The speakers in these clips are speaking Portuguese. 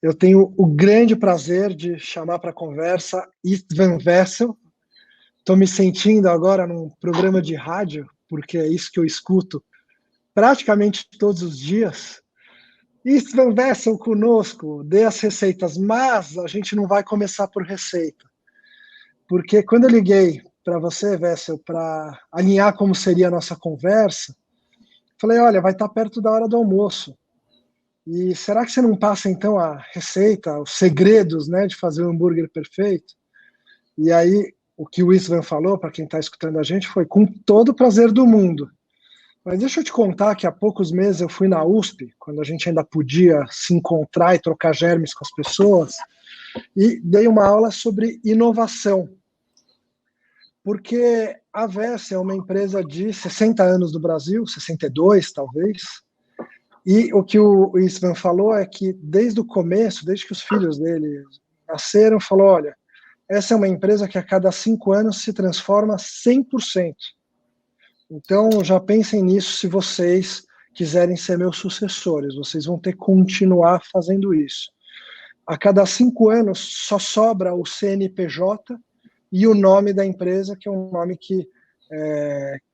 Eu tenho o grande prazer de chamar para a conversa Istvan Vessel. Estou me sentindo agora num programa de rádio, porque é isso que eu escuto praticamente todos os dias. Istvan Vessel conosco, dê as receitas, mas a gente não vai começar por receita. Porque quando eu liguei para você, Vessel, para alinhar como seria a nossa conversa, falei, olha, vai estar perto da hora do almoço. E será que você não passa, então, a receita, os segredos, né, de fazer um hambúrguer perfeito? E aí, o que o Istvan falou, para quem está escutando a gente, foi com todo o prazer do mundo. Mas deixa eu te contar que há poucos meses eu fui na USP, quando a gente ainda podia se encontrar e trocar germes com as pessoas, e dei uma aula sobre inovação. Porque a Vessa é uma empresa de 60 anos do Brasil, 62 talvez, e o que o Istvan falou é que desde o começo, desde que os filhos dele nasceram, falou, olha, essa é uma empresa que a cada 5 anos se transforma 100%. Então, já pensem nisso se vocês quiserem ser meus sucessores. Vocês vão ter que continuar fazendo isso. A cada 5 anos, só sobra o CNPJ e o nome da empresa, que é um nome que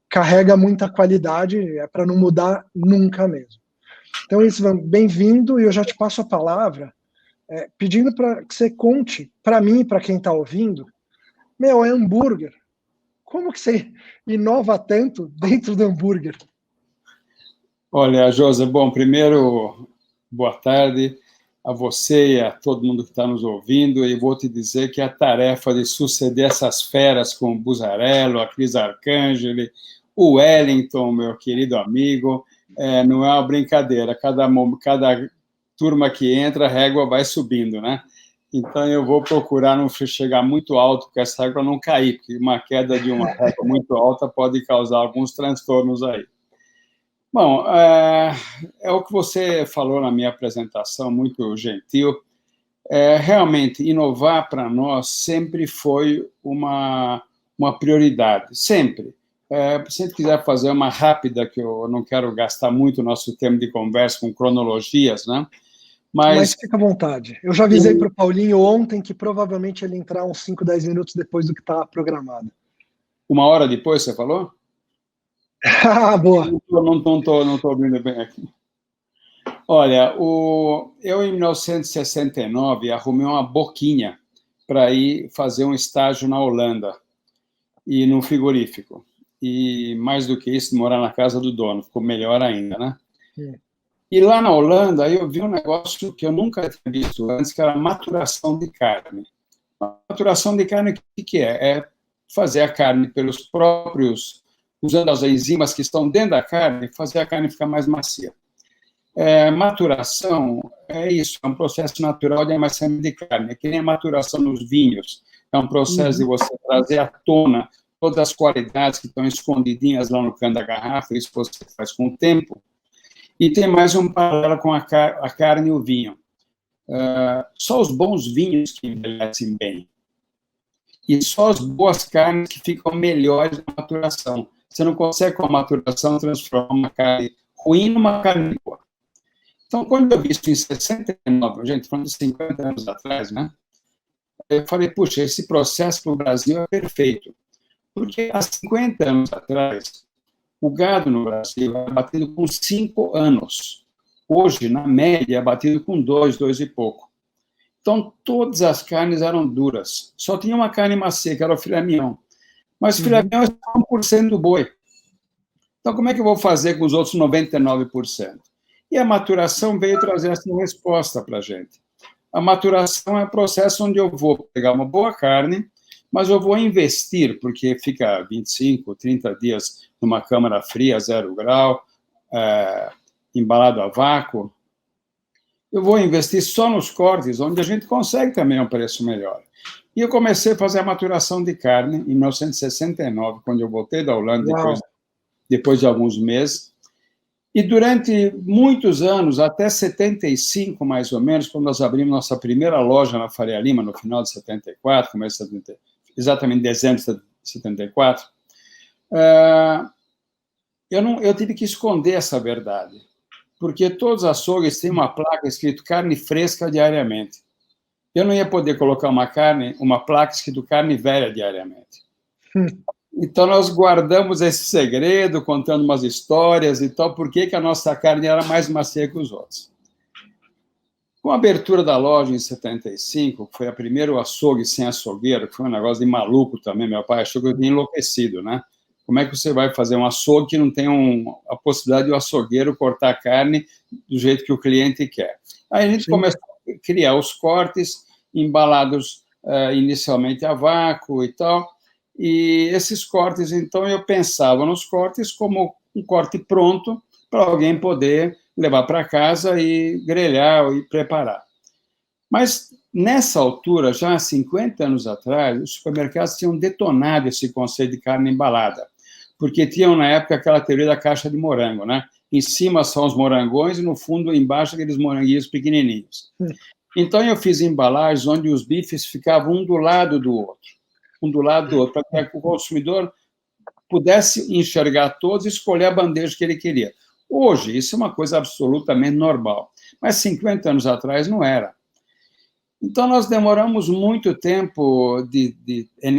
carrega muita qualidade, é para não mudar nunca mesmo. Então, Istvan, bem-vindo, e eu já te passo a palavra, pedindo para que você conte, para mim e para quem está ouvindo, é hambúrguer. Como que você inova tanto dentro do hambúrguer? Olha, Josa, bom, primeiro, boa tarde a você e a todo mundo que está nos ouvindo, e vou te dizer que a tarefa de suceder essas feras com o Buzzarello, a Cris Arcangeli, o Wellington, meu querido amigo, não é uma brincadeira, cada turma que entra, a régua vai subindo, né? Então, eu vou procurar não chegar muito alto, porque essa régua não cair, porque uma queda de uma régua muito alta pode causar alguns transtornos aí. Bom, é o que você falou na minha apresentação, muito gentil. Realmente, inovar para nós sempre foi uma prioridade, sempre. Se a gente quiser fazer uma rápida, que eu não quero gastar muito o nosso tempo de conversa com cronologias, né? Mas fica à vontade. Eu já avisei para o Paulinho ontem que provavelmente ele entrar uns 5, 10 minutos depois do que está programado. 1 hora depois, você falou? Ah, boa. Não estou ouvindo bem aqui. Olha, eu em 1969 arrumei uma boquinha para ir fazer um estágio na Holanda, e no frigorífico. E mais do que isso, morar na casa do dono, ficou melhor ainda, né? Sim. E lá na Holanda, eu vi um negócio que eu nunca tinha visto antes, que era a maturação de carne. A maturação de carne, o que é? É fazer a carne pelos próprios, usando as enzimas que estão dentro da carne, fazer a carne ficar mais macia. Maturação é isso, é um processo natural de amaciamento de carne, é que nem a maturação nos vinhos, é um processo de você trazer à tona todas as qualidades que estão escondidinhas lá no canto da garrafa, isso você faz com o tempo. E tem mais um paralelo com a carne e o vinho. Só os bons vinhos que envelhecem bem. E só as boas carnes que ficam melhores na maturação. Você não consegue, com a maturação, transformar uma carne ruim numa carne boa. Então, quando eu vi isso em 69, gente, falando de 50 anos atrás, né? Eu falei, puxa, esse processo para o Brasil é perfeito. Porque há 50 anos atrás, o gado no Brasil era batido com 5 anos. Hoje, na média, é batido com 2 e pouco. Então, todas as carnes eram duras. Só tinha uma carne macia, que era o filé mignon. Mas o filé mignon é só 1% do boi. Então, como é que eu vou fazer com os outros 99%? E a maturação veio trazer essa resposta para a gente. A maturação é o processo onde eu vou pegar uma boa carne, mas eu vou investir, porque fica 25, 30 dias numa câmara fria, 0 grau, embalado a vácuo. Eu vou investir só nos cortes, onde a gente consegue também um preço melhor. E eu comecei a fazer a maturação de carne em 1969, quando eu voltei da Holanda, depois de alguns meses. E durante muitos anos, até 75, mais ou menos, quando nós abrimos nossa primeira loja na Faria Lima, no final de 74, começo de 70, exatamente em dezembro de 74, eu tive que esconder essa verdade. porque todos os açougues têm uma placa escrito carne fresca diariamente. Eu não ia poder colocar uma placa escrito carne velha diariamente. Então, nós guardamos esse segredo, contando umas histórias e tal, por que a nossa carne era mais macia que os outros. Com a abertura da loja em 75, que foi a primeiro açougue sem açougueiro, que foi um negócio de maluco também, meu pai achou que eu tinha enlouquecido, né? Como é que você vai fazer um açougue que não tem a possibilidade do açougueiro cortar a carne do jeito que o cliente quer? Aí a gente começou a criar os cortes, embalados inicialmente a vácuo e tal, e esses cortes, então, eu pensava nos cortes como um corte pronto para alguém poder levar para casa e grelhar e preparar. Mas, nessa altura, já há 50 anos atrás, os supermercados tinham detonado esse conceito de carne embalada, porque tinham, na época, aquela teoria da caixa de morango, né? Em cima são os morangões e, no fundo, embaixo, aqueles moranguinhos pequenininhos. Então, eu fiz embalagens onde os bifes ficavam um do lado do outro, para que o consumidor pudesse enxergar todos e escolher a bandeja que ele queria. Hoje, isso é uma coisa absolutamente normal, mas 50 anos atrás não era. Então, nós demoramos muito tempo,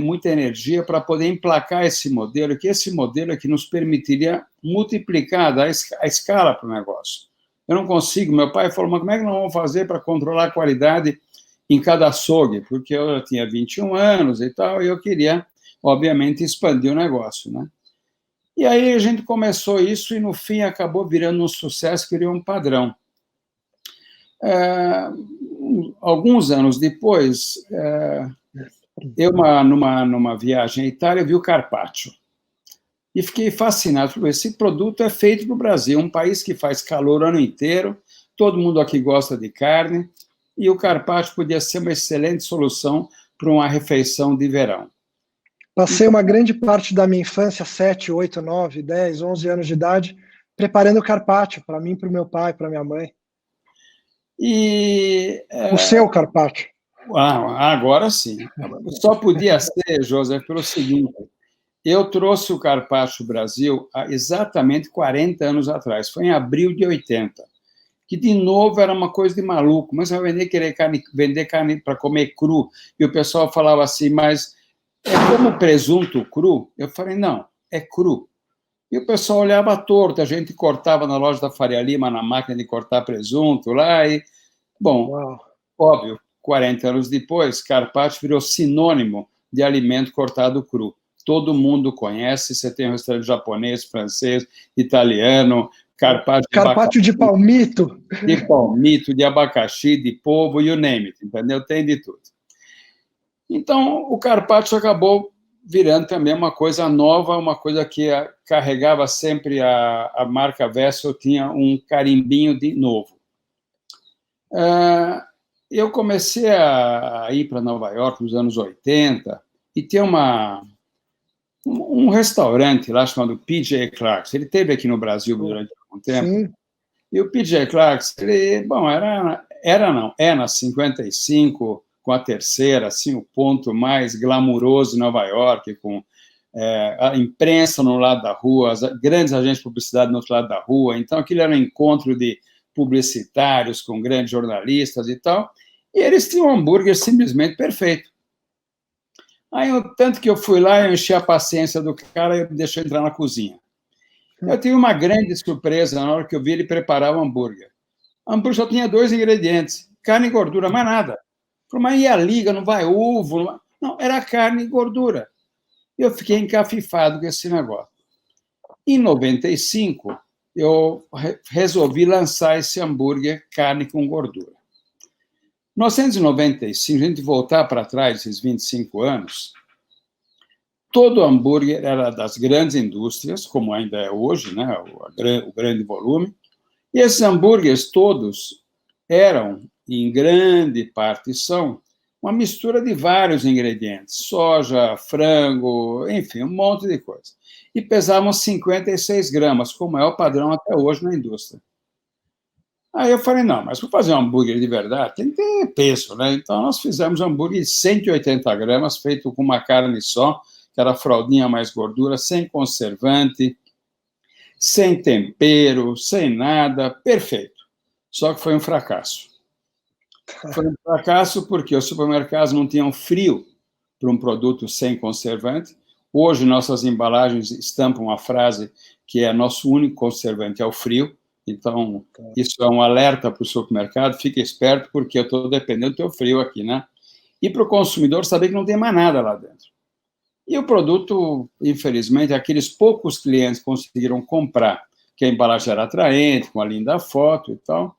muita energia para poder emplacar esse modelo, que esse modelo é que nos permitiria multiplicar, dar a escala para o negócio. Eu não consigo. Meu pai falou, mas como é que nós vamos fazer para controlar a qualidade em cada açougue? Porque eu já tinha 21 anos e tal, e eu queria, obviamente, expandir o negócio, né? E aí a gente começou isso e, no fim, acabou virando um sucesso, criou um padrão. Alguns anos depois, eu, numa viagem à Itália, vi o carpaccio. E fiquei fascinado, porque esse produto é feito no Brasil, um país que faz calor o ano inteiro, todo mundo aqui gosta de carne, e o carpaccio podia ser uma excelente solução para uma refeição de verão. Passei uma grande parte da minha infância, 7, 8, 9, 10, 11 anos de idade, preparando carpaccio para mim, para o meu pai, para minha mãe. O seu carpaccio? Agora sim. Só podia ser, José, pelo seguinte: eu trouxe o carpaccio Brasil há exatamente 40 anos atrás, foi em abril de 80, que, de novo, era uma coisa de maluco, mas eu vender carne para comer cru, e o pessoal falava assim, mas é como presunto cru? Eu falei, não, é cru. E o pessoal olhava torto, a gente cortava na loja da Faria Lima, na máquina de cortar presunto lá, e, bom, óbvio, 40 anos depois, carpaccio virou sinônimo de alimento cortado cru. Todo mundo conhece, você tem um restaurante japonês, francês, italiano, carpaccio de palmito. De palmito, de abacaxi, de polvo, you name it, entendeu? Tem de tudo. Então, o carpaccio acabou virando também uma coisa nova, uma coisa que carregava sempre a marca Vessel, tinha um carimbinho de novo. Eu comecei a ir para Nova York nos anos 80 e tinha um restaurante lá chamado P.J. Clark's. Ele esteve aqui no Brasil durante algum tempo. Sim. E o P.J. Clark's, ele, bom, é na 55, com a Terceira, assim, o ponto mais glamuroso de Nova York, com a imprensa no lado da rua, as grandes agências de publicidade no outro lado da rua. Então, aquilo era um encontro de publicitários com grandes jornalistas e tal, e eles tinham um hambúrguer simplesmente perfeito. Aí, tanto que eu fui lá, eu enchi a paciência do cara e me deixou entrar na cozinha. Eu tive uma grande surpresa na hora que eu vi ele preparar o hambúrguer. O hambúrguer só tinha 2 ingredientes, carne e gordura, mais nada. Falei, mas e a liga, não vai ovo? Não, era carne e gordura. Eu fiquei encafifado com esse negócio. Em 95, eu resolvi lançar esse hambúrguer carne com gordura. Em 1995, a gente voltar para trás, esses 25 anos, todo hambúrguer era das grandes indústrias, como ainda é hoje, né, o grande volume, e esses hambúrgueres todos eram, em grande parte, são uma mistura de vários ingredientes, soja, frango, enfim, um monte de coisa. E pesavam 56 gramas, como é o padrão até hoje na indústria. Aí eu falei, não, mas para fazer um hambúrguer de verdade tem que ter peso, né? Então nós fizemos um hambúrguer de 180 gramas, feito com uma carne só, que era fraldinha mais gordura, sem conservante, sem tempero, sem nada, perfeito. Só que foi um fracasso. Foi um fracasso porque os supermercados não tinham frio para um produto sem conservante. Hoje, nossas embalagens estampam a frase que é nosso único conservante é o frio. Então, isso é um alerta para o supermercado. Fique esperto, porque eu estou dependendo do teu frio aqui, né? E para o consumidor saber que não tem mais nada lá dentro. E o produto, infelizmente, aqueles poucos clientes conseguiram comprar, que a embalagem era atraente, com a linda foto e tal.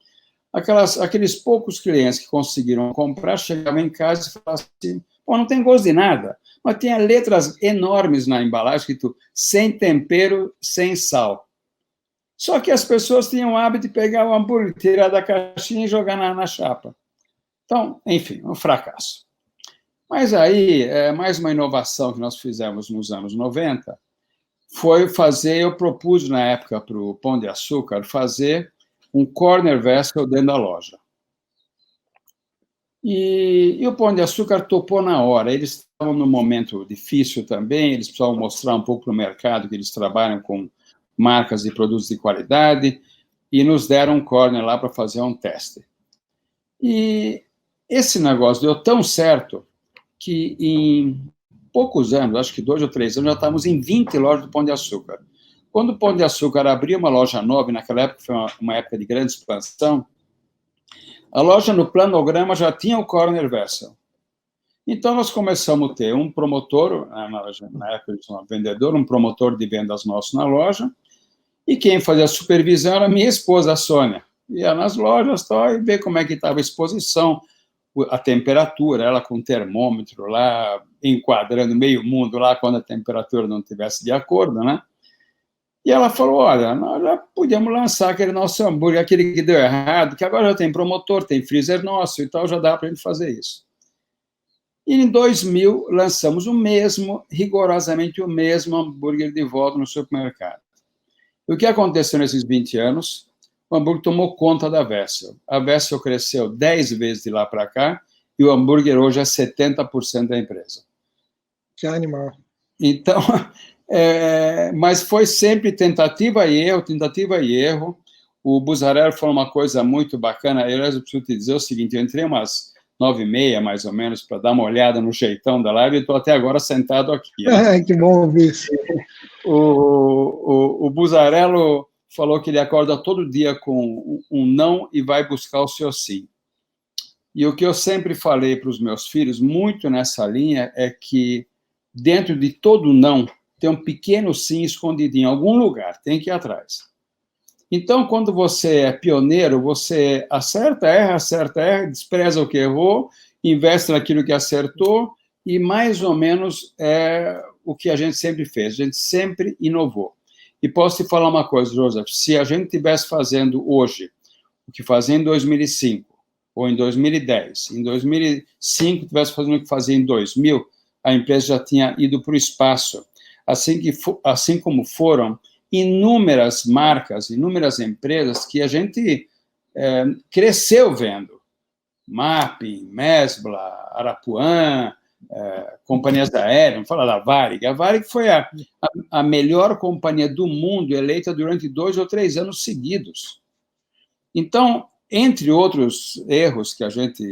Aqueles poucos clientes que conseguiram comprar chegavam em casa e falavam assim: pô, não tem gosto de nada, mas tinha letras enormes na embalagem escrito sem tempero, sem sal. Só que as pessoas tinham o hábito de pegar o hambúrguer, tirar da caixinha e jogar na chapa. Então, enfim, um fracasso. Mas aí, mais uma inovação que nós fizemos nos anos 90 foi fazer, eu propus na época para o Pão de Açúcar, fazer um corner vessel dentro da loja. E o Pão de Açúcar topou na hora. Eles estavam num momento difícil também, eles precisavam mostrar um pouco no mercado que eles trabalham com marcas e produtos de qualidade, e nos deram um corner lá para fazer um teste. E esse negócio deu tão certo que em poucos anos, acho que 2 ou 3 anos, já estávamos em 20 lojas do Pão de Açúcar. Quando o Pão de Açúcar abriu uma loja nova, naquela época foi uma época de grande expansão, a loja no planograma já tinha o corner vessel. Então, nós começamos a ter um promotor, na época eles chamavam vendedor, um promotor de vendas nosso na loja, e quem fazia a supervisão era minha esposa, a Sônia. Ia nas lojas e ver como é que estava a exposição, a temperatura, ela com o termômetro lá, enquadrando meio mundo lá quando a temperatura não estivesse de acordo, né? E ela falou: olha, nós já podíamos lançar aquele nosso hambúrguer, aquele que deu errado, que agora já tem promotor, tem freezer nosso e tal, já dá para a gente fazer isso. E em 2000, lançamos rigorosamente o mesmo hambúrguer de volta no supermercado. E o que aconteceu nesses 20 anos? O hambúrguer tomou conta da Vessel. A Vessel cresceu 10 vezes de lá para cá, e o hambúrguer hoje é 70% da empresa. Que animal. Então, mas foi sempre tentativa e erro. O Buzzarello falou uma coisa muito bacana. Eu preciso te dizer o seguinte: eu entrei umas 9h30, mais ou menos, para dar uma olhada no jeitão da live, e estou até agora sentado aqui. Né? Que bom ouvir isso. O Buzzarello falou que ele acorda todo dia com um não e vai buscar o seu sim. E o que eu sempre falei para os meus filhos, muito nessa linha, é que dentro de todo não tem um pequeno sim escondido em algum lugar, tem que ir atrás. Então, quando você é pioneiro, você acerta, erra, despreza o que errou, investe naquilo que acertou, e mais ou menos é o que a gente sempre fez, a gente sempre inovou. E posso te falar uma coisa, Joseph, se a gente estivesse fazendo hoje o que fazia em 2005, ou em 2010, em 2005 estivesse fazendo o que fazia em 2000, a empresa já tinha ido para o espaço, assim como foram inúmeras marcas, inúmeras empresas que a gente cresceu vendo. Mapping, Mesbla, Arapuã, companhias aéreas, vamos falar da Varig. A Varig foi a melhor companhia do mundo eleita durante 2 ou 3 anos seguidos. Então, entre outros erros que a gente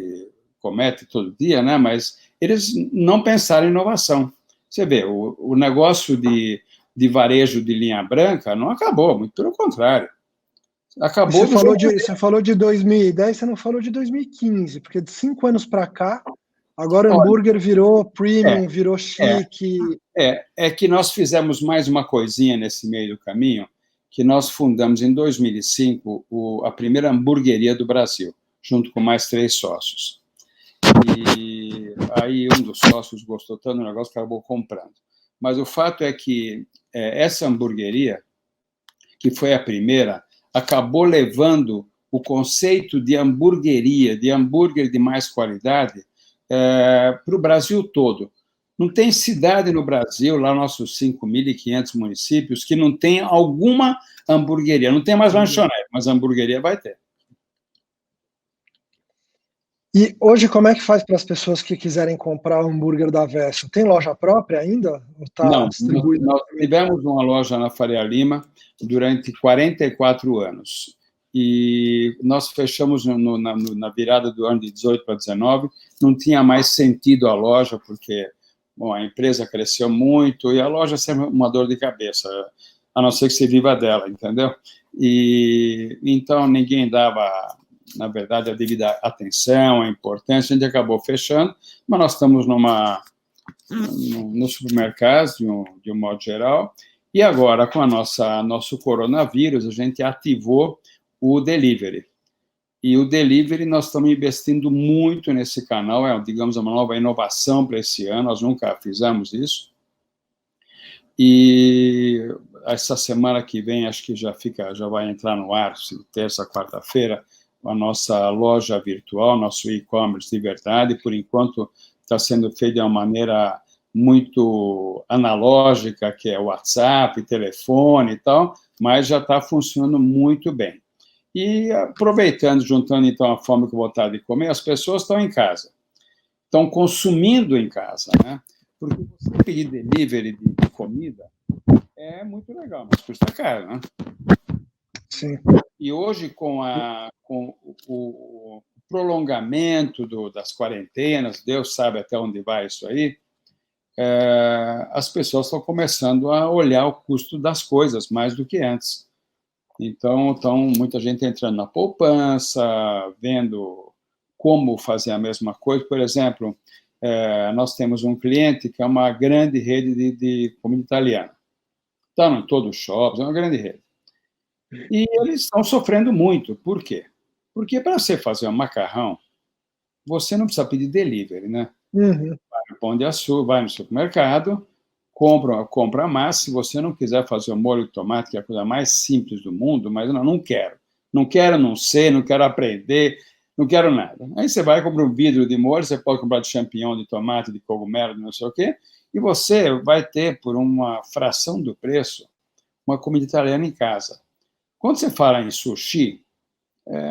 comete todo dia, né, mas eles não pensaram em inovação. Você vê, o negócio de varejo de linha branca não acabou, muito pelo contrário. Acabou. Você falou de 2010, você não falou de 2015, porque de 5 anos para cá, agora o hambúrguer virou premium, virou chique. É que nós fizemos mais uma coisinha nesse meio do caminho, que nós fundamos em 2005 a primeira hamburgueria do Brasil, junto com mais 3 sócios. E aí um dos sócios gostou tanto do negócio que acabou comprando. Mas o fato é que essa hamburgueria, que foi a primeira, acabou levando o conceito de hamburgueria, de hambúrguer de mais qualidade, para o Brasil todo. Não tem cidade no Brasil, lá nossos 5.500 municípios, que não tem alguma hamburgueria. Não tem mais lanchonete, mas hamburgueria vai ter. E hoje, como é que faz para as pessoas que quiserem comprar o hambúrguer da Verso? Tem loja própria ainda? Ou está Não, distribuído? nós tivemos uma loja na Faria Lima durante 44 anos. E nós fechamos na virada do ano de 18 para 19. Não tinha mais sentido a loja, porque bom, a empresa cresceu muito e a loja é sempre uma dor de cabeça, a não ser que se viva dela, entendeu? E então ninguém dava, na verdade, a devida atenção, a importância, a gente acabou fechando, mas nós estamos nos supermercados, de um modo geral, e agora, com nosso coronavírus, a gente ativou o delivery. E o delivery, nós estamos investindo muito nesse canal, é, digamos, uma nova inovação para esse ano, nós nunca fizemos isso. E essa semana que vem, acho que já vai entrar no ar, terça, quarta-feira, a nossa loja virtual, nosso e-commerce de verdade. Por enquanto, está sendo feito de uma maneira muito analógica, que é WhatsApp, telefone e tal, mas já está funcionando muito bem. E aproveitando, juntando então a fome com a vontade de comer, as pessoas estão em casa, estão consumindo em casa, né? Porque você pedir delivery de comida é muito legal, mas custa caro, né? Sim. E hoje, com o prolongamento das quarentenas, Deus sabe até onde vai isso aí, as pessoas estão começando a olhar o custo das coisas mais do que antes. Então, muita gente entrando na poupança, vendo como fazer a mesma coisa. Por exemplo, nós temos um cliente que é uma grande rede de comida italiana. Está em todos os shops, é uma grande rede. E eles estão sofrendo muito. Por quê? Porque para você fazer um macarrão, você não precisa pedir delivery, né? Uhum. Vai no Pão de Açúcar, vai no supermercado, compra a massa. Se você não quiser fazer o molho de tomate, que é a coisa mais simples do mundo, mas não quero. Não quero, não sei, não quero aprender, não quero nada. Aí você vai comprar um vidro de molho, você pode comprar de champignon, de tomate, de cogumelo, de não sei o quê, e você vai ter, por uma fração do preço, uma comida italiana em casa. Quando você fala em sushi,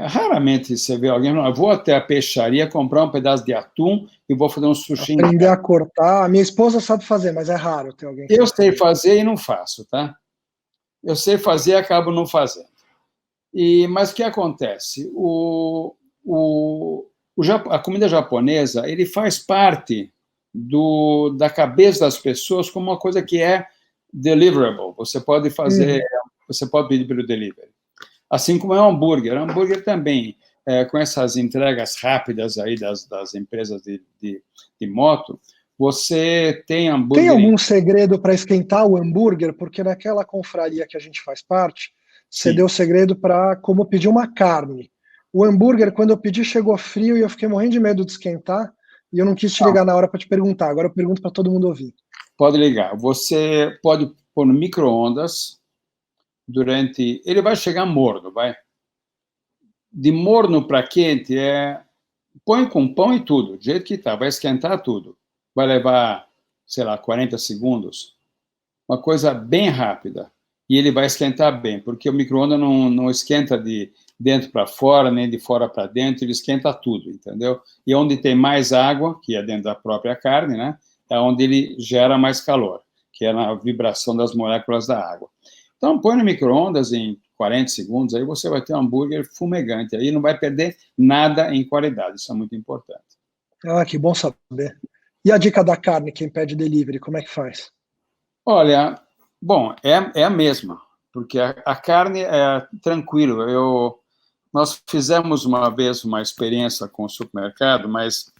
raramente você vê alguém, eu vou até a peixaria comprar um pedaço de atum e vou fazer um sushi em casa. Aprender a cortar. A minha esposa sabe fazer, mas é raro ter alguém que Eu sabe sei fazer. fazer e não faço, tá? Eu sei fazer e acabo não fazendo. Mas o que acontece? A comida japonesa, ele faz parte da cabeça das pessoas como uma coisa que é deliverable. Você pode fazer, você pode pedir pelo delivery. Assim como é o hambúrguer. O hambúrguer também, com essas entregas rápidas aí das empresas de moto, você tem hambúrguer. Tem algum segredo para esquentar o hambúrguer? Porque naquela confraria que a gente faz parte, você Sim. deu segredo para como pedir uma carne. O hambúrguer, quando eu pedi, chegou frio e eu fiquei morrendo de medo de esquentar. E eu não quis te ligar na hora para te perguntar. Agora eu pergunto para todo mundo ouvir. Pode ligar. Você pode pôr no micro-ondas durante. Ele vai chegar morno, vai. De morno para quente põe com pão e tudo, do jeito que tá, vai esquentar tudo. Vai levar, sei lá, 40 segundos. Uma coisa bem rápida. E ele vai esquentar bem, porque o micro-ondas não esquenta de dentro para fora, nem de fora para dentro, ele esquenta tudo, entendeu? E onde tem mais água, que é dentro da própria carne, né? É onde ele gera mais calor, que é na vibração das moléculas da água. Então, põe no micro-ondas em 40 segundos, aí você vai ter um hambúrguer fumegante, aí não vai perder nada em qualidade, isso é muito importante. Ah, que bom saber. E a dica da carne, quem pede delivery, como é que faz? Olha, bom, é a mesma, porque a carne é tranquilo. Nós fizemos uma vez uma experiência com o supermercado, mas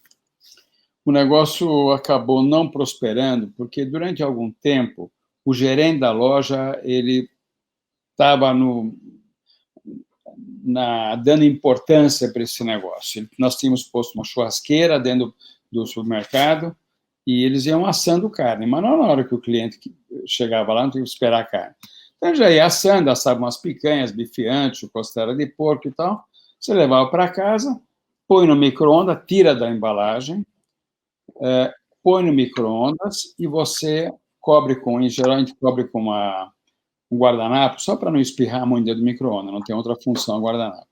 o negócio acabou não prosperando, porque durante algum tempo o gerente da loja ele estava dando importância para esse negócio. Nós tínhamos posto uma churrasqueira dentro do supermercado e eles iam assando carne, mas não na hora que o cliente chegava lá, não tinha que esperar a carne. Então, já ia assando, assava umas picanhas, bife ancho, costela de porco e tal. Você levava para casa, põe no micro-ondas, tira da embalagem, põe no micro-ondas e você cobre em geral, a gente cobre com um guardanapo, só para não espirrar muito dentro do micro-ondas, não tem outra função o guardanapo.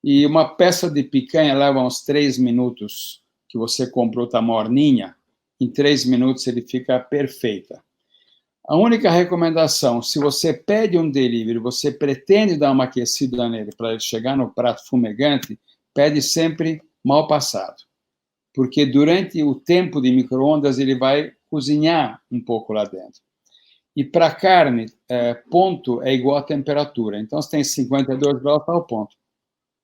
E uma peça de picanha leva uns 3 minutos, que você comprou, está morninha, em 3 minutos ele fica perfeita. A única recomendação, se você pede um delivery, você pretende dar uma aquecida nele para ele chegar no prato fumegante, pede sempre mal passado. Porque durante o tempo de micro-ondas ele vai cozinhar um pouco lá dentro. E para carne, ponto é igual a temperatura. Então, se tem 52 graus, está ao ponto.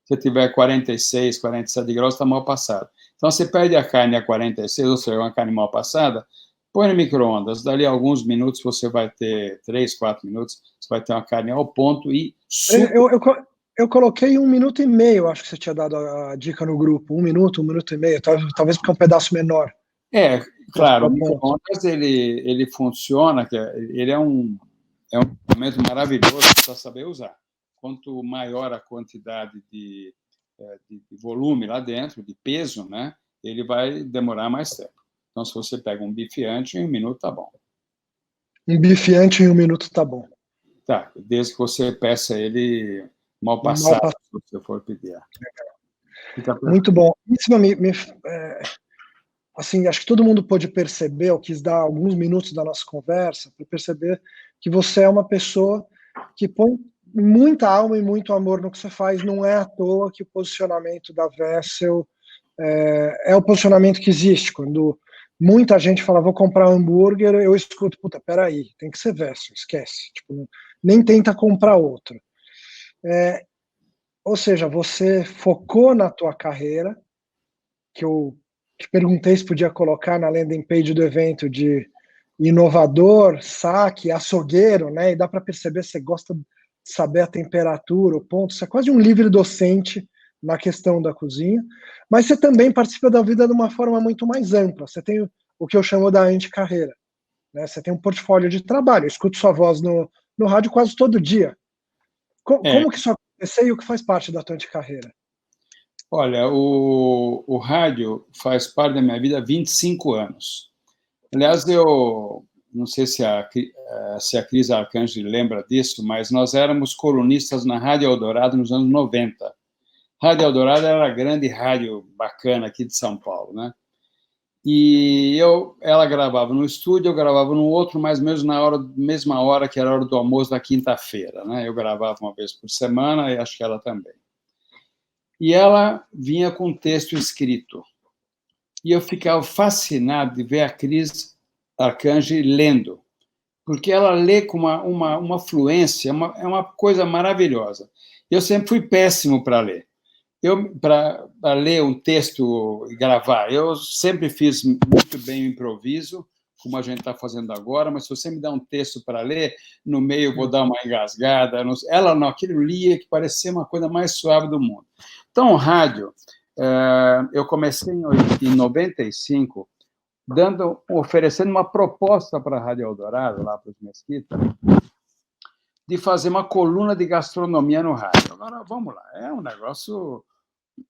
Se tiver 46, 47 graus, está mal passado. Então, você pede a carne a 46, ou seja, uma carne mal passada, põe no micro-ondas. Dali a alguns minutos, você vai ter 3, 4 minutos, você vai ter uma carne ao ponto e super... Eu coloquei 1 minuto e meio, acho que você tinha dado a dica no grupo. 1 minuto e meio, talvez porque é um pedaço menor. Claro, o micro-ondas ele funciona, ele é um instrumento maravilhoso, precisa saber usar. Quanto maior a quantidade de volume lá dentro, de peso, né, ele vai demorar mais tempo. Então, se você pega um bife ancho, em 1 minuto está bom. Um bife ancho em 1 minuto está bom. Tá, desde que você peça ele mal passado, se você for pedir. Muito bom. Isso assim, acho que todo mundo pôde perceber, eu quis dar alguns minutos da nossa conversa para perceber que você é uma pessoa que põe muita alma e muito amor no que você faz. Não é à toa que o posicionamento da Wessel é o posicionamento que existe. Quando muita gente fala, vou comprar um hambúrguer, eu escuto, puta, peraí, tem que ser Wessel, esquece. Tipo, nem tenta comprar outro. Ou seja, você focou na tua carreira, que eu te perguntei se podia colocar na landing page do evento de inovador, saque, açougueiro, né? E dá para perceber se você gosta de saber a temperatura, o ponto. Você é quase um livre docente na questão da cozinha, mas você também participa da vida de uma forma muito mais ampla. Você tem o que eu chamo da anticarreira, né? Você tem um portfólio de trabalho. Eu escuto sua voz no rádio quase todo dia. Como que isso aconteceu e o que faz parte da tua anticarreira? Olha, o rádio faz parte da minha vida há 25 anos. Aliás, eu não sei se a Cris Arcangeli lembra disso, mas nós éramos colunistas na Rádio Eldorado nos anos 90. Rádio Eldorado era a grande rádio bacana aqui de São Paulo, né? E ela gravava no estúdio, eu gravava no outro, mais ou menos na mesma hora que era a hora do almoço da quinta-feira, né? Eu gravava uma vez por semana e acho que ela também. E ela vinha com texto escrito. E eu ficava fascinado de ver a Cris Arcangeli lendo, porque ela lê com uma fluência, é uma coisa maravilhosa. Eu sempre fui péssimo para ler. Para ler um texto e gravar, eu sempre fiz muito bem o improviso, como a gente está fazendo agora, mas se você me dá um texto para ler, no meio eu vou dar uma engasgada. Ela não, aquilo lia que parecia uma coisa mais suave do mundo. Então, o rádio, eu comecei em 95, oferecendo uma proposta para a Rádio Eldorado, lá para os Mesquita, de fazer uma coluna de gastronomia no rádio. Agora, vamos lá, é um negócio,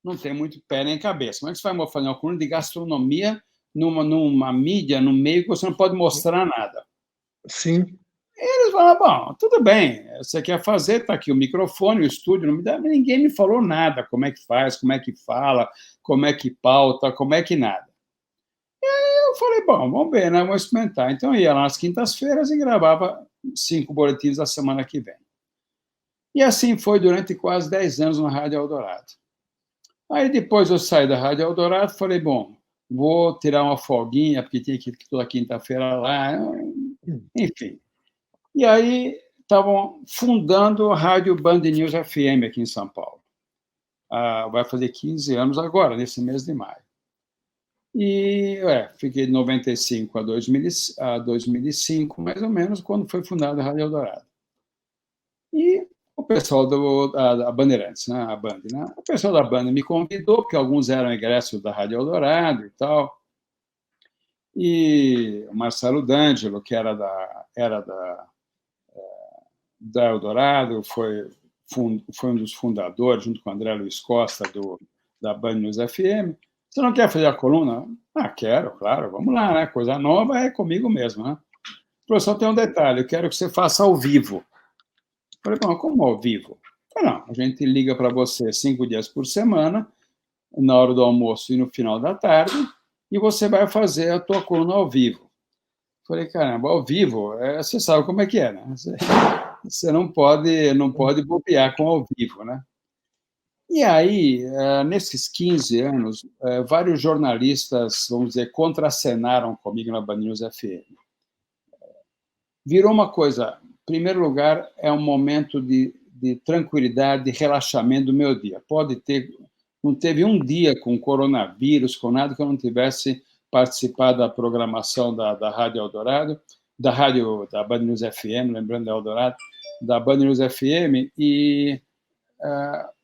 não tem muito pé nem cabeça. Como é que você vai fazer uma coluna de gastronomia numa mídia, num meio que você não pode mostrar nada? Sim. Eles falaram, bom, tudo bem, você quer fazer, está aqui o microfone, o estúdio, não me dá, ninguém me falou nada, como é que faz, como é que fala, como é que pauta, como é que nada. E aí eu falei, bom, vamos ver, né? Vamos experimentar. Então eu ia lá nas quintas-feiras e gravava 5 boletins da semana que vem. E assim foi durante quase 10 anos na Rádio Eldorado. Aí depois eu saí da Rádio Eldorado, falei, bom, vou tirar uma folguinha, porque tinha que ir toda quinta-feira lá, enfim. E aí estavam fundando a Rádio Band News FM aqui em São Paulo. Vai fazer 15 anos agora, nesse mês de maio. E fiquei de 95 a 2005, mais ou menos, quando foi fundada a Rádio Eldorado. E o pessoal da Bandeirantes, né, a Band, né? O pessoal da Band me convidou, porque alguns eram egressos da Rádio Eldorado e tal. E o Marcelo D'Angelo, que era da Eldorado, foi um dos fundadores, junto com o André Luiz Costa, da Band News FM. Você não quer fazer a coluna? Quero, claro, vamos lá, né? Coisa nova é comigo mesmo, né? Professor, tem um detalhe, eu quero que você faça ao vivo. Eu falei, bom, como ao vivo? Não, a gente liga para você 5 dias por semana, na hora do almoço e no final da tarde, e você vai fazer a tua coluna ao vivo. Falei, caramba, ao vivo, você sabe como é que é, né? Você não pode bobear com ao vivo, né? E aí, nesses 15 anos, vários jornalistas, vamos dizer, contracenaram comigo na Band News FM. Virou uma coisa, em primeiro lugar, é um momento de tranquilidade, de relaxamento do meu dia. Não teve um dia com coronavírus, com nada que eu não tivesse participado da programação da Rádio Eldorado, da Band News FM, lembrando da Eldorado, da Band News FM, e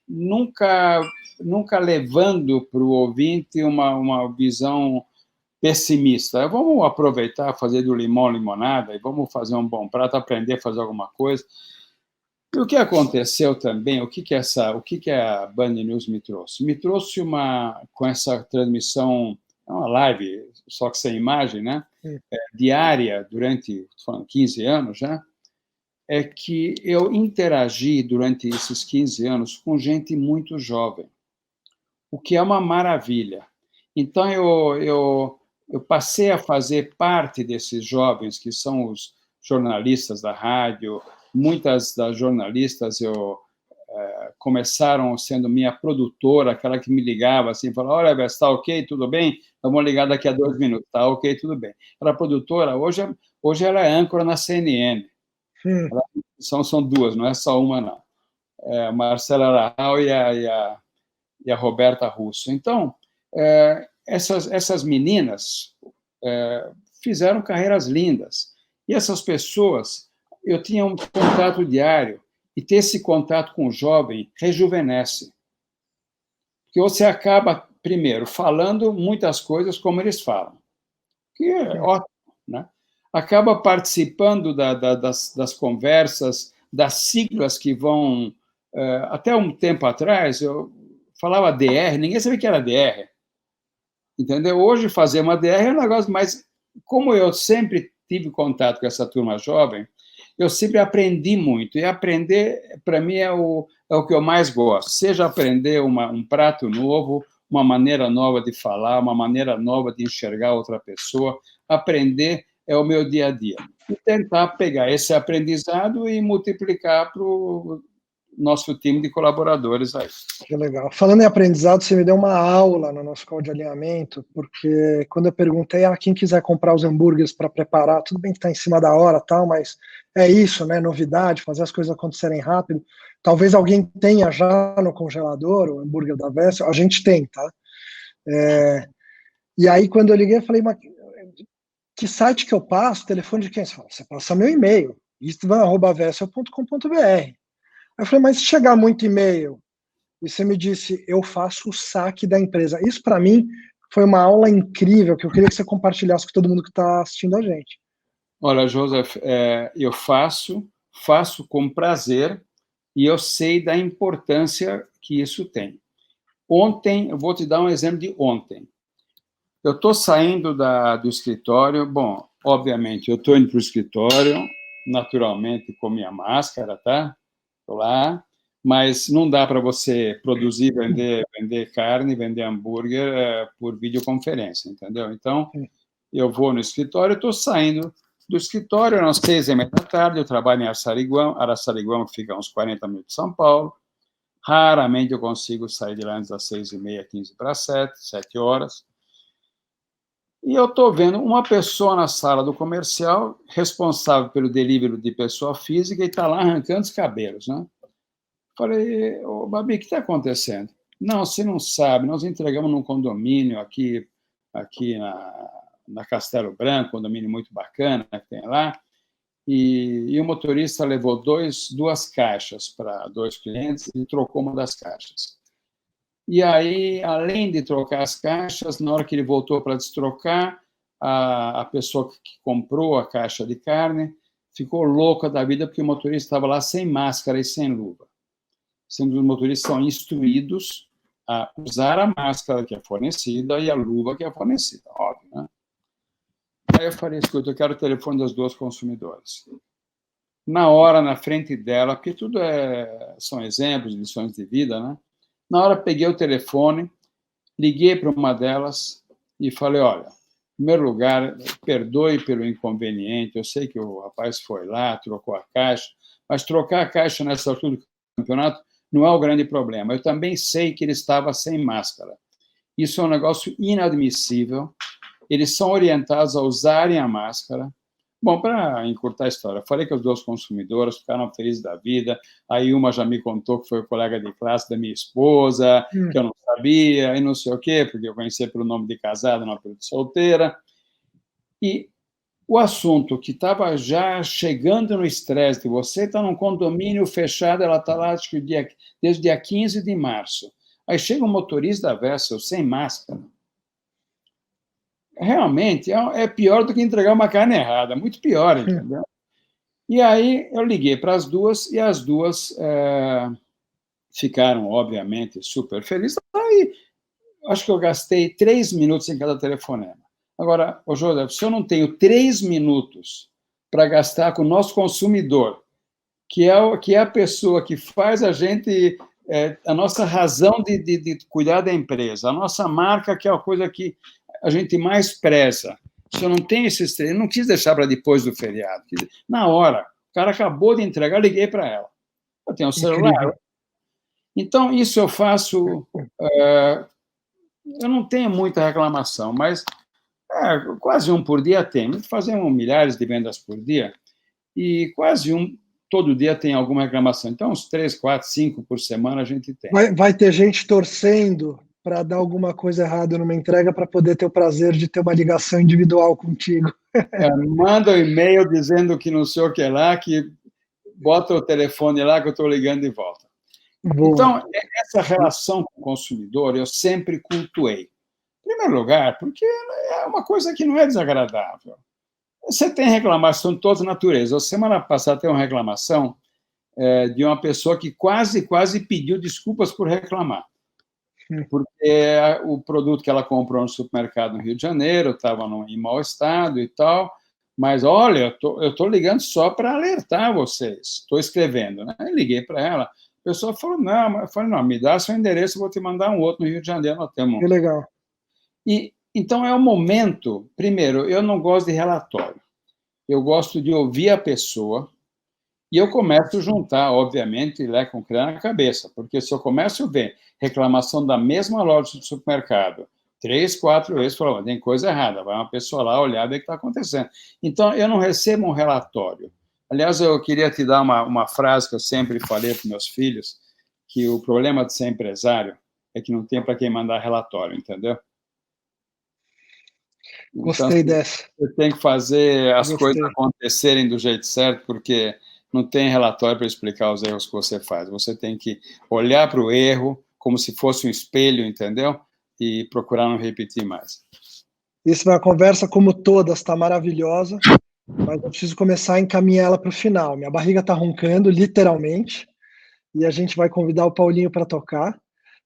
nunca levando para o ouvinte uma visão pessimista. Vamos aproveitar, fazer do limão limonada, e vamos fazer um bom prato, aprender a fazer alguma coisa. E o que aconteceu também, o que a Band News me trouxe? Me trouxe com essa transmissão, uma live, só que sem imagem, né? Diária, durante 15 anos já, é que eu interagi durante esses 15 anos com gente muito jovem, o que é uma maravilha. Então, eu passei a fazer parte desses jovens, que são os jornalistas da rádio. Muitas das jornalistas começaram sendo minha produtora, aquela que me ligava assim, falava, olha, Bess, tá ok, tudo bem? Vamos ligar daqui a 2 minutos, tá ok, tudo bem. Ela é produtora, hoje ela é âncora na CNN. São duas, não é só uma, não. A Marcela Arrau e a Roberta Russo. Então, essas meninas fizeram carreiras lindas. E essas pessoas, eu tinha um contato diário, e ter esse contato com o jovem rejuvenesce. Porque você acaba, primeiro, falando muitas coisas como eles falam, que é ótimo, né? Acaba participando das conversas, das siglas que vão... até um tempo atrás, eu falava DR, ninguém sabia que era DR. Entendeu? Hoje, fazer uma DR é um negócio, mas como eu sempre tive contato com essa turma jovem, eu sempre aprendi muito. E aprender, para mim, é o que eu mais gosto. Seja aprender um prato novo, uma maneira nova de falar, uma maneira nova de enxergar outra pessoa. Aprender é o meu dia a dia. E tentar pegar esse aprendizado e multiplicar para o nosso time de colaboradores aí. Que legal. Falando em aprendizado, você me deu uma aula no nosso call de alinhamento, porque quando eu perguntei quem quiser comprar os hambúrgueres para preparar, tudo bem que está em cima da hora, tal, mas é isso, né? Novidade, fazer as coisas acontecerem rápido. Talvez alguém tenha já no congelador o hambúrguer da Vessel, a gente tem, tá? E aí, quando eu liguei, eu falei, mas que site que eu passo? Telefone de quem? Você fala, você passa meu e-mail, istvan@vessel.com.br. Aí eu falei, mas se chegar muito e-mail, e você me disse, eu faço o saque da empresa. Isso, para mim, foi uma aula incrível, que eu queria que você compartilhasse com todo mundo que está assistindo a gente. Olha, Joseph, eu faço com prazer, e eu sei da importância que isso tem. Ontem, eu vou te dar um exemplo de ontem. Eu estou saindo do escritório, bom, obviamente, eu estou indo para o escritório, naturalmente com minha máscara, tá? Estou lá, mas não dá para você produzir, vender carne, vender hambúrguer por videoconferência, entendeu? Então, eu vou no escritório, estou saindo do escritório às 6h30 da tarde, eu trabalho em Araçariguama, que fica a uns 40 minutos de São Paulo. Raramente eu consigo sair de lá antes das 6h30, 6:45, 7 horas. E eu estou vendo uma pessoa na sala do comercial, responsável pelo delivery de pessoa física, e está lá arrancando os cabelos, né? Falei, ô, Babi, o que está acontecendo? Não, você não sabe, nós entregamos num condomínio aqui na Castelo Branco, condomínio muito bacana que tem lá, e o motorista levou duas caixas para 2 clientes e trocou uma das caixas. E aí, além de trocar as caixas, na hora que ele voltou para destrocar, a pessoa que comprou a caixa de carne ficou louca da vida porque o motorista estava lá sem máscara e sem luva. Sendo que os motoristas são instruídos a usar a máscara que é fornecida e a luva que é fornecida, óbvio, né? Aí eu falei, escuta, eu quero o telefone das duas consumidoras. na hora, na frente dela, porque tudo são exemplos, lições de vida, né? Na hora, peguei o telefone, liguei para uma delas e falei, olha, em primeiro lugar, perdoe pelo inconveniente, eu sei que o rapaz foi lá, trocou a caixa, mas trocar a caixa nessa altura do campeonato não é o grande problema. Eu também sei que ele estava sem máscara. Isso é um negócio inadmissível. Eles são orientados a usarem a máscara. Bom, para encurtar a história, falei que as duas consumidoras ficaram felizes da vida. Aí uma já me contou que foi o colega de classe da minha esposa, que eu não sabia, e não sei o quê, porque eu conhecia pelo nome de casada, não pelo de solteira. E o assunto que estava já chegando no estresse de você está num condomínio fechado, ela está lá acho que desde o dia 15 de março. Aí chega um motorista da Vessel sem máscara. Realmente é pior do que entregar uma carne errada, muito pior, entendeu? E aí eu liguei para as duas e as duas ficaram, obviamente, super felizes. Aí acho que eu gastei 3 minutos em cada telefonema. Agora, José, se eu não tenho 3 minutos para gastar com o nosso consumidor, que é a pessoa que faz a gente, a nossa razão de cuidar da empresa, a nossa marca, que é a coisa que a gente mais preza. Se eu não tenho esses 3, eu não quis deixar para depois do feriado. Na hora, o cara acabou de entregar, eu liguei para ela. Eu tenho um celular. Incrível. Então, isso eu faço. Eu não tenho muita reclamação, mas quase um por dia tem. Fazemos milhares de vendas por dia e quase todo dia tem alguma reclamação. Então, uns 3, 4, 5 por semana a gente tem. Vai ter gente torcendo para dar alguma coisa errada numa entrega para poder ter o prazer de ter uma ligação individual contigo. Manda um e-mail dizendo que não sei o que lá, que bota o telefone lá que eu estou ligando de volta. Boa. Então, essa relação com o consumidor eu sempre cultuei. Em primeiro lugar, porque é uma coisa que não é desagradável. Você tem reclamação de toda natureza. A semana passada tem uma reclamação de uma pessoa que quase pediu desculpas por reclamar. Porque o produto que ela comprou no supermercado no Rio de Janeiro estava em mau estado e tal, mas, olha, eu estou ligando só para alertar vocês. Estou escrevendo, né? Eu liguei para ela. A pessoa falou, não, me dá seu endereço, eu vou te mandar um outro no Rio de Janeiro. Nós temos. Que legal. E, então, é o momento... Primeiro, eu não gosto de relatório. Eu gosto de ouvir a pessoa e eu começo a juntar, obviamente, com o na cabeça, porque se eu começo a ver reclamação da mesma loja do supermercado 3, 4 vezes, falo, tem coisa errada, vai uma pessoa lá olhar ver o que está acontecendo. Então, eu não recebo um relatório. Aliás, eu queria te dar uma frase que eu sempre falei para meus filhos, que o problema de ser empresário é que não tem para quem mandar relatório, entendeu? Gostei dessa. Você tem que fazer as coisas acontecerem do jeito certo, porque não tem relatório para explicar os erros que você faz. Você tem que olhar para o erro como se fosse um espelho, entendeu? E procurar não repetir mais. Isso é uma conversa, como todas, está maravilhosa, mas eu preciso começar a encaminhar ela para o final. Minha barriga está roncando, literalmente, e a gente vai convidar o Paulinho para tocar.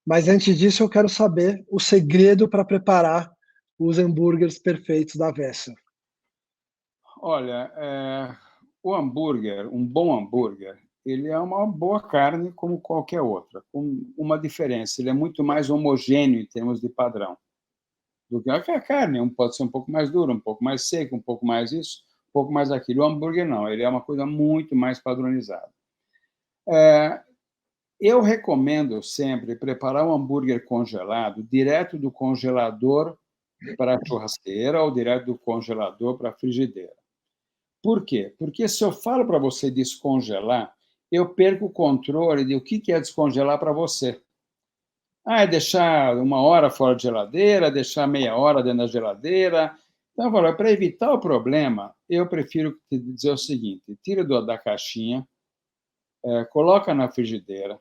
Mas antes disso, eu quero saber o segredo para preparar os hambúrgueres perfeitos da Vessel. Olha, o hambúrguer, um bom hambúrguer, ele é uma boa carne como qualquer outra, com uma diferença, ele é muito mais homogêneo em termos de padrão do que a carne. Pode ser um pouco mais duro, um pouco mais seco, um pouco mais isso, um pouco mais aquilo. O hambúrguer não, ele é uma coisa muito mais padronizada. Eu recomendo sempre preparar um hambúrguer congelado direto do congelador para a churrasqueira ou direto do congelador para a frigideira. Por quê? Porque se eu falo para você descongelar, eu perco o controle de o que é descongelar para você. É deixar 1 hora fora de geladeira, deixar meia hora dentro da geladeira. Então, para evitar o problema, eu prefiro te dizer o seguinte, tira da caixinha, coloca na frigideira,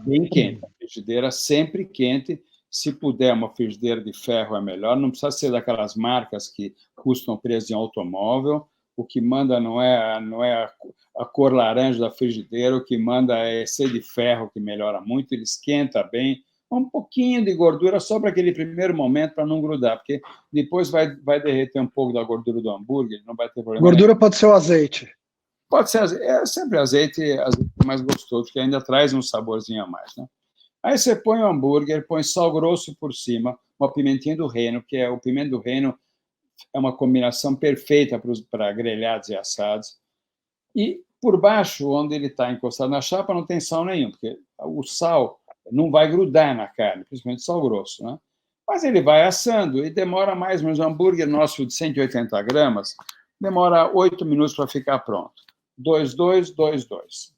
bem quente, a frigideira sempre quente. Se puder, uma frigideira de ferro é melhor, não precisa ser daquelas marcas que custam preço de automóvel. O que manda não é a cor laranja da frigideira, o que manda é ser de ferro, que melhora muito, ele esquenta bem, um pouquinho de gordura só para aquele primeiro momento, para não grudar, porque depois vai derreter um pouco da gordura do hambúrguer, não vai ter problema Gordura nenhum. Pode ser o azeite. Pode ser, é sempre azeite mais gostoso, que ainda traz um saborzinho a mais, né? Aí você põe o hambúrguer, põe sal grosso por cima, uma pimentinha do reino, que é o pimento do reino, é uma combinação perfeita para grelhados e assados. E por baixo, onde ele está encostado na chapa, não tem sal nenhum, porque o sal não vai grudar na carne, principalmente sal grosso, né? Mas ele vai assando e demora mais ou menos. O hambúrguer nosso de 180 gramas demora 8 minutos para ficar pronto. 2, 2, 2, 2.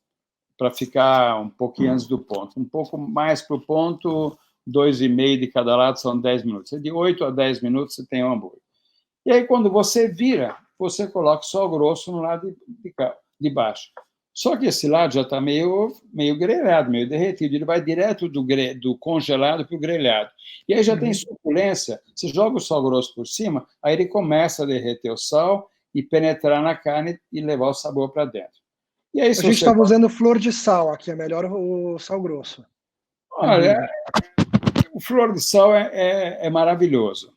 Para ficar um pouquinho antes do ponto. Um pouco mais para o ponto, 2,5 de cada lado, são 10 minutos. De 8 a 10 minutos você tem o hambúrguer. E aí, quando você vira, você coloca sal grosso no lado de baixo. Só que esse lado já está meio grelhado, meio derretido. Ele vai direto do congelado para o grelhado. E aí já tem suculência. Você joga o sal grosso por cima, aí ele começa a derreter o sal e penetrar na carne e levar o sabor para dentro. E aí, a gente estava usando flor de sal aqui, é melhor o sal grosso. Olha, o flor de sal é maravilhoso.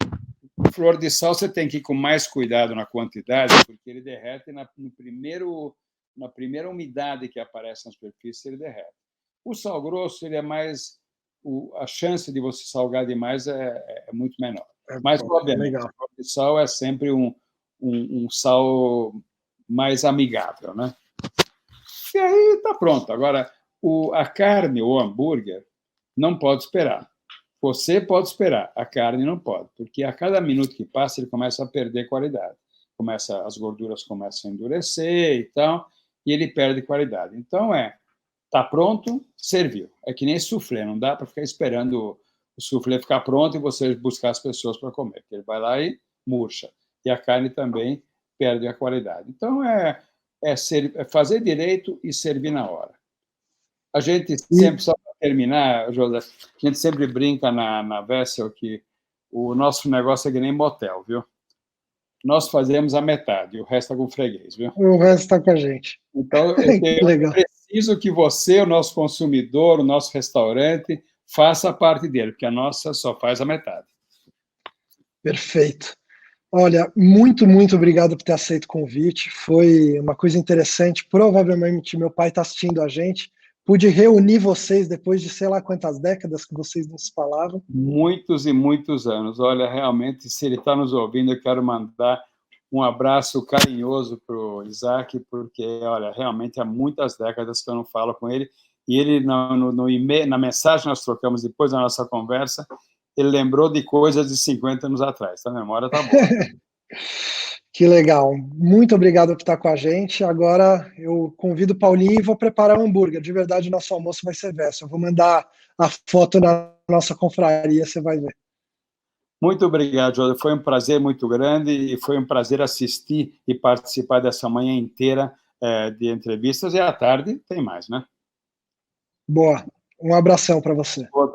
O flor de sal você tem que ir com mais cuidado na quantidade, porque ele derrete na primeira umidade que aparece na superfície, ele derrete. O sal grosso, ele é mais... a chance de você salgar demais é muito menor. Mas, obviamente, o flor de sal é sempre um sal mais amigável, né? E aí está pronto. Agora, a carne ou hambúrguer não pode esperar. Você pode esperar, a carne não pode, porque a cada minuto que passa ele começa a perder qualidade. As gorduras começam a endurecer e tal, e ele perde qualidade. Então, está pronto, serviu. É que nem soufflé, não dá para ficar esperando o soufflé ficar pronto e você buscar as pessoas para comer, porque ele vai lá e murcha. E a carne também perde a qualidade. Então, é fazer direito e servir na hora. A gente sempre, só para terminar, José, a gente sempre brinca na Vessel que o nosso negócio é que nem motel, viu? Nós fazemos a metade, o resto é com o freguês, viu? O resto está com a gente. Então, eu preciso que você, o nosso consumidor, o nosso restaurante, faça a parte dele, porque a nossa só faz a metade. Perfeito. Olha, muito, muito obrigado por ter aceito o convite. Foi uma coisa interessante. Provavelmente meu pai está assistindo a gente. Pude reunir vocês depois de sei lá quantas décadas que vocês não se falavam. Muitos e muitos anos. Olha, realmente, se ele está nos ouvindo, eu quero mandar um abraço carinhoso para o Isaac, porque, olha, realmente há muitas décadas que eu não falo com ele. E ele, no e-mail, na mensagem que nós trocamos depois da nossa conversa, ele lembrou de coisas de 50 anos atrás. A memória está boa. Que legal. Muito obrigado por estar com a gente. Agora eu convido o Paulinho e vou preparar um hambúrguer. De verdade, nosso almoço vai ser Vessel. Eu vou mandar a foto na nossa confraria, você vai ver. Muito obrigado, José. Foi um prazer muito grande e foi um prazer assistir e participar dessa manhã inteira de entrevistas. E à tarde tem mais, né? Boa. Um abração para você. Boa